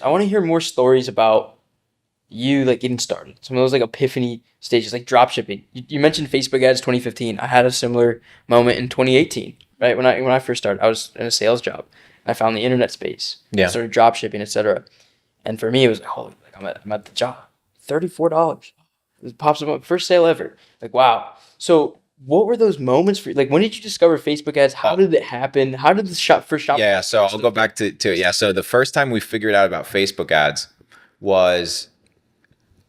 I want to hear more stories about you like getting started. Some of those like epiphany stages, like drop shipping. You mentioned Facebook ads 2015. I had a similar moment in 2018, right? When I first started, I was in a sales job. I found the internet space, Yeah. started drop shipping, etc. And for me, it was like, holy, like I'm at the job, $34. It pops up first sale ever. Like wow. So what were those moments for you? Like when did you discover Facebook ads? How Oh, did it happen? How did the shop first shop yeah. So I'll actually go begin? back to it. Yeah. So the first time we figured out about Facebook ads was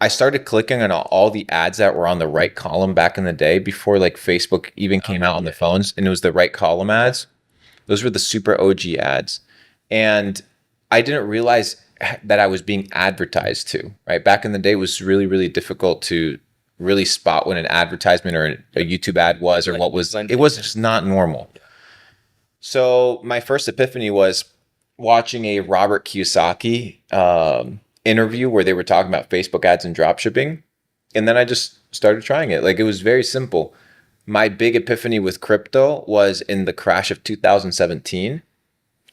I started clicking on all the ads that were on the right column back in the day before like Facebook even came out on the phones, and it was the right column ads. Those were the super OG ads. And I didn't realize that I was being advertised to, right? Back in the day, it was really, really difficult to really spot when an advertisement or a YouTube ad was or what was, Blend it things was in. just not normal. So my first epiphany was watching a Robert Kiyosaki interview where they were talking about Facebook ads and drop shipping. And then I just started trying it. Like it was very simple. My big epiphany with crypto was in the crash of 2017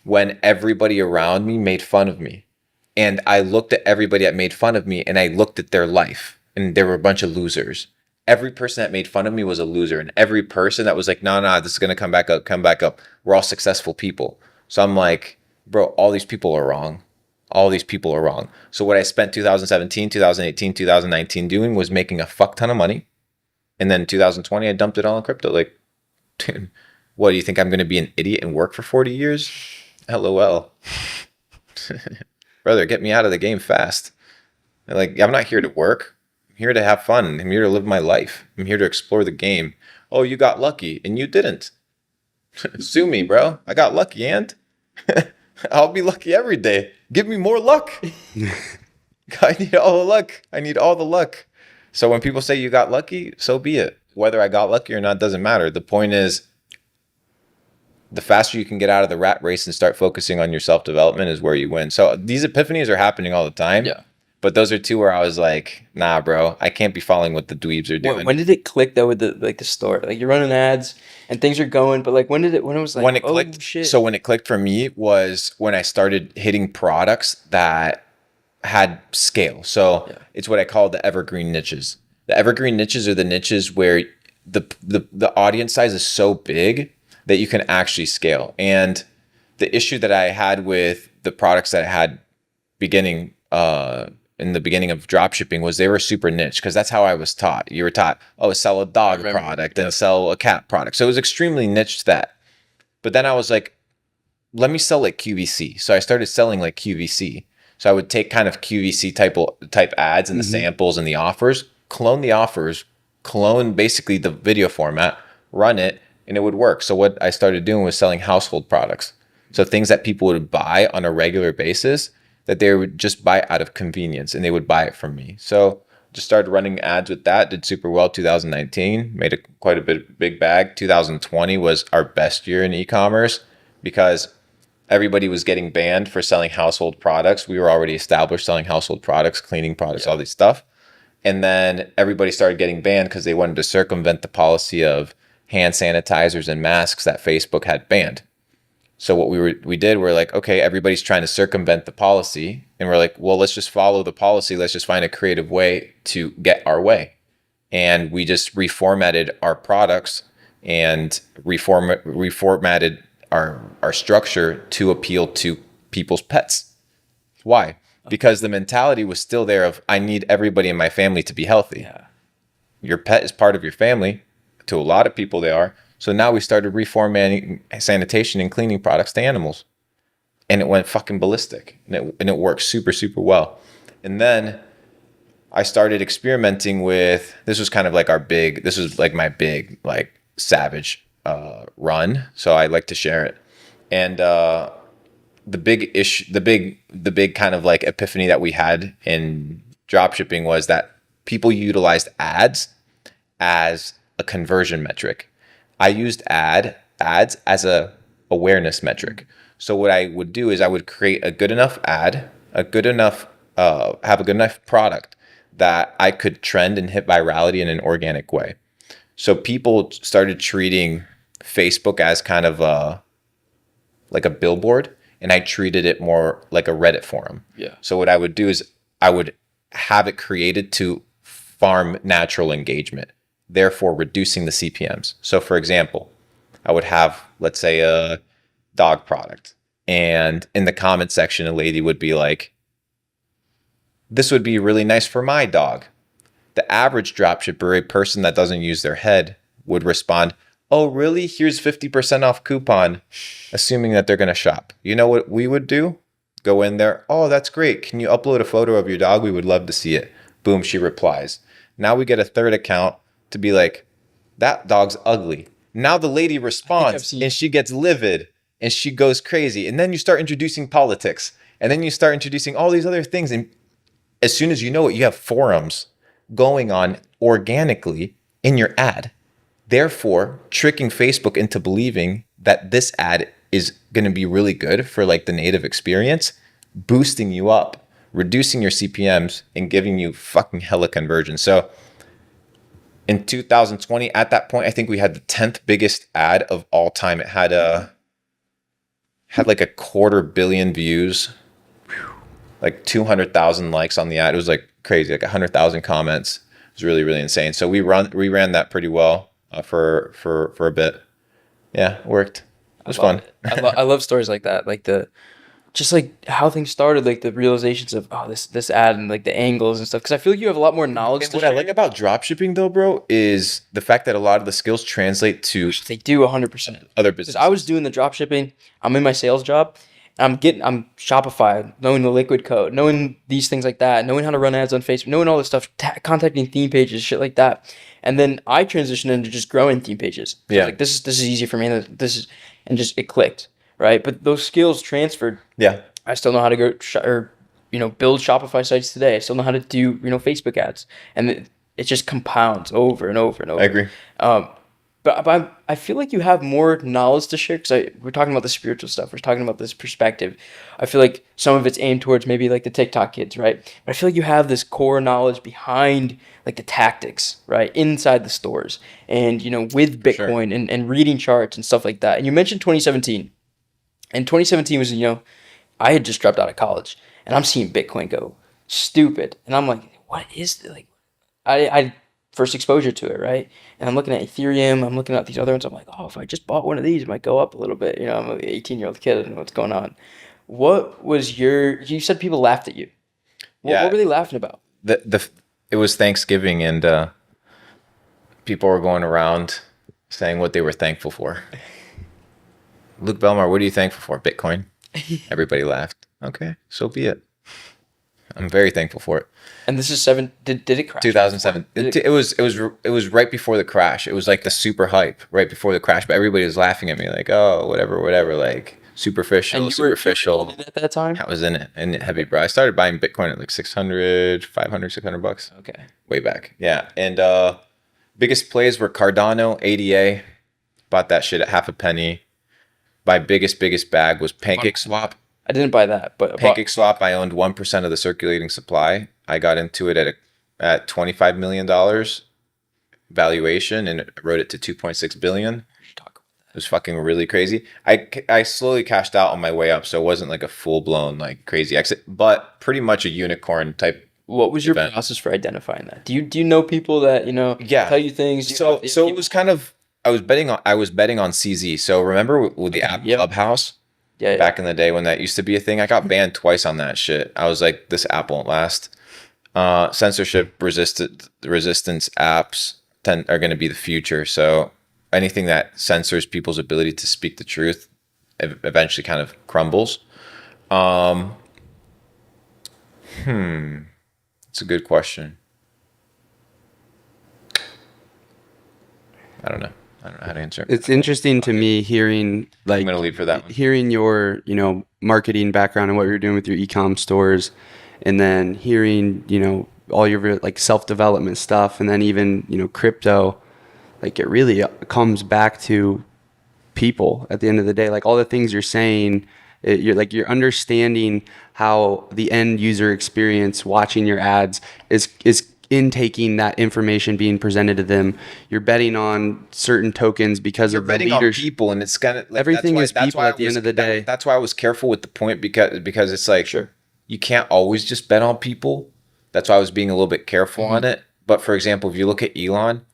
when everybody around me made fun of me. And I looked at everybody that made fun of me and I looked at their life and there were a bunch of losers. Every person that made fun of me was a loser. And every person that was like, no, no, this is going to come back up, come back up. We're all successful people. So I'm like, bro, all these people are wrong. All these people are wrong. So what I spent 2017, 2018, 2019 doing was making a fuck ton of money. And then 2020, I dumped it all in crypto. Like, dude, what do you think? I'm going to be an idiot and work for 40 years? LOL. Brother, get me out of the game fast. Like, I'm not here to work. I'm here to have fun. I'm here to live my life. I'm here to explore the game. Oh, you got lucky and you didn't. Sue me, bro. I got lucky and I'll be lucky every day. Give me more luck. I need all the luck. I need all the luck. So when people say you got lucky, so be it. Whether I got lucky or not doesn't matter. The point is, the faster you can get out of the rat race and start focusing on your self development is where you win. So these epiphanies are happening all the time. Yeah. But those are two where I was like, nah, bro, I can't be following what the dweebs are doing. When did it click though with the store? Like you're running ads and things are going, but like when it was like, When it oh clicked, shit. so when it clicked for me was when I started hitting products that had scale. So Yeah. it's what I call the evergreen niches. The evergreen niches are the niches where the audience size is so big that you can actually scale. And the issue that I had with the products that I had beginning in the beginning of drop shipping was they were super niche because that's how I was taught. You were taught, oh, sell a dog remember. product and sell a cat product. So it was extremely niche that. But then I was like, let me sell like QVC. So I started selling like QVC. So I would take kind of QVC type ads and the samples and the offers, clone basically the video format, run it, and it would work. So what I started doing was selling household products. So things that people would buy on a regular basis that they would just buy out of convenience and they would buy it from me. So just started running ads with that, did super well 2019, made a quite a big bag. 2020 was our best year in e-commerce because everybody was getting banned for selling household products. We were already established selling household products, cleaning products, all these stuff. And then everybody started getting banned because they wanted to circumvent the policy of hand sanitizers and masks that Facebook had banned. So what we did, we're like, okay, everybody's trying to circumvent the policy. And we're like, well, let's just follow the policy. Let's just find a creative way to get our way. And we just reformatted our products and reformatted our structure to appeal to people's pets. Why? Because the mentality was still there of I need everybody in my family to be healthy. Yeah. Your pet is part of your family. To a lot of people they are. So now we started reformatting sanitation and cleaning products to animals. And it went fucking ballistic. And it worked super, super well. And then I started experimenting with, this was kind of like this was like my big, like savage run. So I like to share it. And the big issue, the big kind of like epiphany that we had in dropshipping was that people utilized ads as a conversion metric. I used ads as a awareness metric. So what I would do is I would create a good enough ad, have a good enough product that I could trend and hit virality in an organic way. So people started treating Facebook as kind of like a billboard, and I treated it more like a Reddit forum. Yeah. So what I would do is I would have it created to farm natural engagement, therefore reducing the CPMs. So for example, I would have, let's say, a dog product, and in the comment section, a lady would be like, this would be really nice for my dog. The average dropshipper, a person that doesn't use their head, would respond, oh, really? Here's 50% off coupon, assuming that they're going to shop. You know what we would do? Go in there. Oh, that's great. Can you upload a photo of your dog? We would love to see it. Boom, she replies. Now we get a third account to be like, that dog's ugly. Now the lady responds and she gets livid and she goes crazy. And then you start introducing politics, and then you start introducing all these other things. And as soon as you know it, you have forums going on organically in your ad, therefore tricking Facebook into believing that this ad is going to be really good for like the native experience, boosting you up, reducing your CPMs, and giving you fucking hella conversion. So in 2020, at that point, I think we had the 10th biggest ad of all time. It had like 250 million views, like 200,000 likes on the ad. It was like crazy, like 100,000 comments. It was really, really insane. So we ran that pretty well for a bit. Yeah, it worked. It was fun. I love stories like that, like just like how things started, like the realizations of this ad and like the angles and stuff. Because I feel like you have a lot more knowledge. And what I like about dropshipping though, bro, is the fact that a lot of the skills translate to they do 100% other businesses. I was doing the dropshipping. I'm in my sales job. I'm Shopify, knowing the liquid code, knowing these things like that, knowing how to run ads on Facebook, knowing all this stuff, contacting theme pages, shit like that. And then I transitioned into just growing theme pages. So like this is easy for me. And just it clicked, right? But those skills transferred. Yeah. I still know how to go build Shopify sites today. I still know how to do Facebook ads, and it just compounds over and over and over. I agree. But I feel like you have more knowledge to share, because we're talking about the spiritual stuff. We're talking about this perspective. I feel like some of it's aimed towards maybe like the TikTok kids, right? But I feel like you have this core knowledge behind like the tactics, right? Inside the stores and, with Bitcoin and reading charts and stuff like that. And you mentioned 2017. And 2017 was, I had just dropped out of college and I'm seeing Bitcoin go stupid. And I'm like, what is this? Like, I first exposure to it, right? And I'm looking at Ethereum, I'm looking at these other ones, I'm like, oh, if I just bought one of these, it might go up a little bit. I'm an 18-year-old kid, I don't know what's going on. What was you said people laughed at you. What were they laughing about? It was Thanksgiving, and people were going around saying what they were thankful for. Luke Belmar, what are you thankful for? Bitcoin. Everybody laughed. Okay, so be it. I'm very thankful for it. And this is did it crash? 2007. It was right before the crash. It was like the super hype right before the crash, but everybody was laughing at me like, oh, whatever, like superficial. And you were in it at that time? I was in it heavy, bro. I started buying Bitcoin at like $600 Okay. Way back. Yeah. And biggest plays were Cardano, ADA. Bought that shit at half a penny. My biggest bag was PancakeSwap. I didn't buy that, but PancakeSwap, I owned 1% of the circulating supply. I got into it at $25 million valuation, and wrote it to 2.6 billion. It was fucking really crazy. I slowly cashed out on my way up, so it wasn't like a full blown like crazy exit, but pretty much a unicorn type. What was your process for identifying that? Do you know people that tell you things? So it was kind of I was betting on CZ. So remember with the app Clubhouse? Yeah. Back in the day when that used to be a thing, I got banned twice on that shit. I was like, this app won't last. Censorship resistance apps are going to be the future. So anything that censors people's ability to speak the truth eventually kind of crumbles. It's a good question. I don't know how to answer. It's interesting to me hearing I'm going to leave for that one. Hearing your, marketing background and what you're doing with your e-com stores, and then hearing, all your like self-development stuff, and then even, crypto, like it really comes back to people at the end of the day. Like all the things you're saying, you're understanding how the end user experience watching your ads is intaking that information being presented to them. You're betting on certain tokens because You're of the betting on leadership. people, and it's kind of like, Everything is that's people why at the end of the day. That's why I was careful with the point, because it's like, Sure. you can't always just bet on people. That's why I was being a little bit careful on it. But for example, if you look at Elon,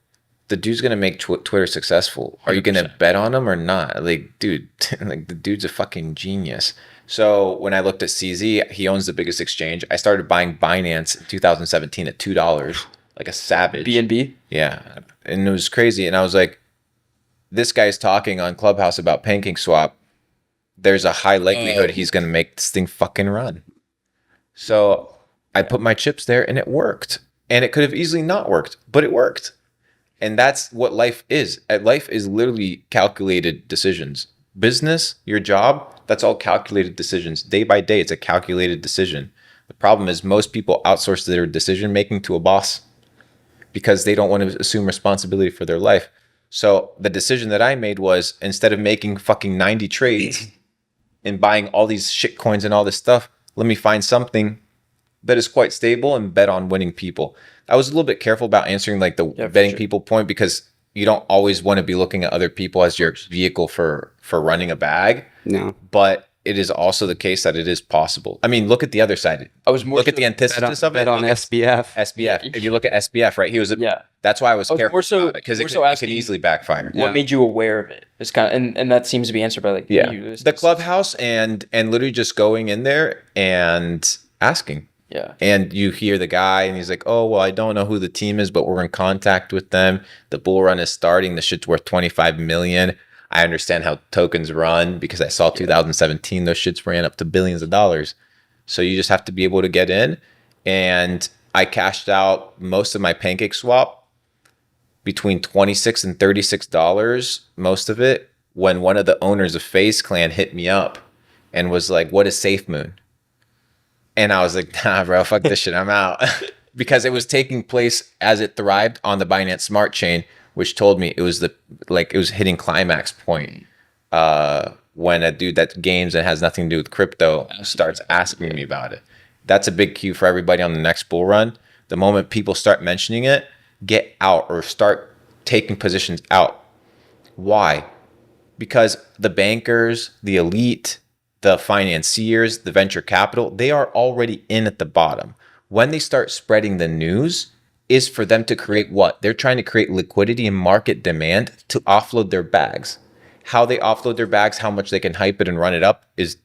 the dude's gonna make Twitter successful. Are you gonna 100%. bet on him or not? Like, dude, like the dude's a fucking genius. So when I looked at CZ, he owns the biggest exchange. I started buying Binance in 2017 at $2, like a savage. BNB. Yeah, and it was crazy. And I was like, this guy's talking on Clubhouse about PancakeSwap. There's a high likelihood he's gonna make this thing fucking run. So I put my chips there, and it worked. And it could have easily not worked, but it worked. And that's what life is. Life is literally calculated decisions. Business, your job, that's all calculated decisions. Day by day, it's a calculated decision. The problem is most people outsource their decision making to a boss because they don't want to assume responsibility for their life. So the decision that I made was, instead of making fucking 90 trades and buying all these shit coins and all this stuff, let me find something that is quite stable and bet on winning people. I was a little bit careful about answering like the betting people point, because you don't always want to be looking at other people as your vehicle for running a bag. No. But it is also the case that it is possible. I mean, look at the other side. I was more look at the antithesis of it. Bet on SBF. SBF. If you look at SBF, right? He was that's why I was careful more so because it more so could easily backfire. What made you aware of it? It's kind of, and that seems to be answered by like you. The Clubhouse and literally just going in there and asking. Yeah. And you hear the guy and he's like, oh, well, I don't know who the team is, but we're in contact with them. The bull run is starting. The shit's worth 25 million. I understand how tokens run because I saw 2017, those shits ran up to billions of dollars. So you just have to be able to get in. And I cashed out most of my PancakeSwap between $26 and $36, most of it, when one of the owners of FaZe Clan hit me up and was like, what is SafeMoon? And I was like, nah, bro, fuck this shit. I'm out. Because it was taking place as it thrived on the Binance Smart Chain, which told me it was it was hitting climax point. When a dude that games and has nothing to do with crypto starts asking me about it. That's a big cue for everybody on the next bull run. The moment people start mentioning it, get out or start taking positions out. Why? Because the bankers, the elite, the financiers, the venture capital, they are already in at the bottom. When they start spreading the news is for them to create what? They're trying to create liquidity and market demand to offload their bags. How they offload their bags, how much they can hype it and run it up is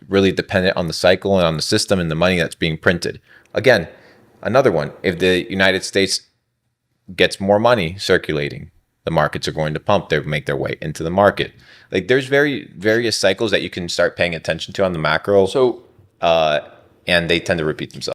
really dependent on the cycle and on the system and the money that's being printed. Again, another one, if the United States gets more money circulating, the markets are going to pump. They make their way into the market. Like there's various cycles that you can start paying attention to on the macro. So, and they tend to repeat themselves.